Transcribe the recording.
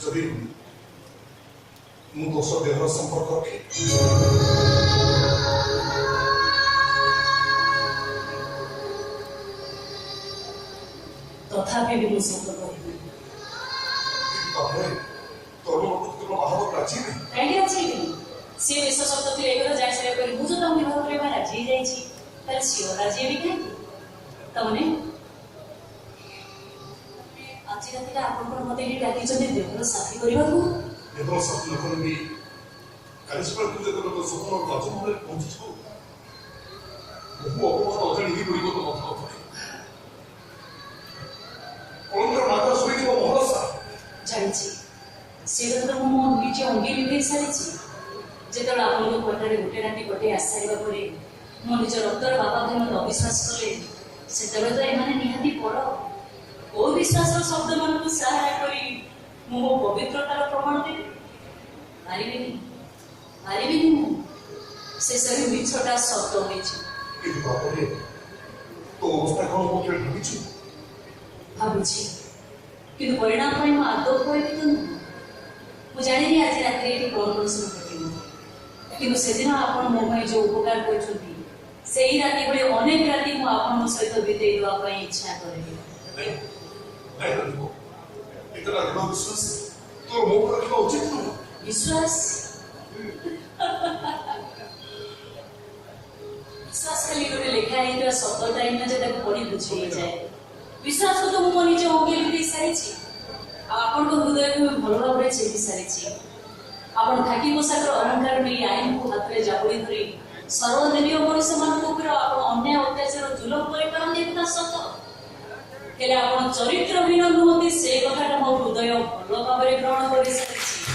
जदि मु दोष देहर संपर्क रखे तथापि भी मुझे संपर्क महाभारत राजी कहीं राजी सी विश्व शब्द थे एक जाय सारे पर मुझे तो विवाह करबा राजी जाई छी तर सियो राजी भी कहीं तमने आज राति आपण मते एठी डाकी जने देवर साथी करबा को देवर साथी न करबी कालिस्पर तुझे तो स्वप्न राज महल पहुंचो बहु अपमान अजाणी ही पड़िबो तो मत होय कोनर माता सोई जो महल सा जाई छी से तो मो निजे अंगी लिखि सारी छी जेतल आपण कोठारे गुटे राती कोटे आसारिबा परे मो निज रक्तर बाबा धन अविश्वास कले सेतबे तो एमाने निहाती पड़ ओ विश्वास शब्द मन को सहारा करी मो पवित्रतार प्रमाण दे मारिबेनी मु से सरी मिछटा शब्द होई छी कि बापरे तो अवस्था कोन को के भाबी छी किंतु परिणाम पाई मो आदो कोई भी तो मु जानि नि आज रात्रि एठी कोन सुन पकिनु किंतु से दिन आपण मो भाई जो उपकार करछथि सेही राति बळे अनेक राति मु आपण सहित बितेई दवा पई इच्छा करे नहीं इतना विश्वास तो मो पर रखना उचित नहीं विश्वास विश्वास खाली गोटे लेखा है शब्द टाइम में जब पढ़ी बुझे जाए विश्वास को तो मो निजे अंगे लिखि सारी छी आपण को हृदय को भल भाव रे छेदी सारी छी आपण खाकी पोशाकर अहंकार में आईन को हाथ रे जाबड़ी धरी सर्वदेवीय मनुष्य मान को ऊपर आपण अन्याय अत्याचार जुलम करे करन देखता सत हेले आपण चरित्रहीन नुहति से कथाटा मो हृदय भल भाव रे ग्रहण करि सारी छी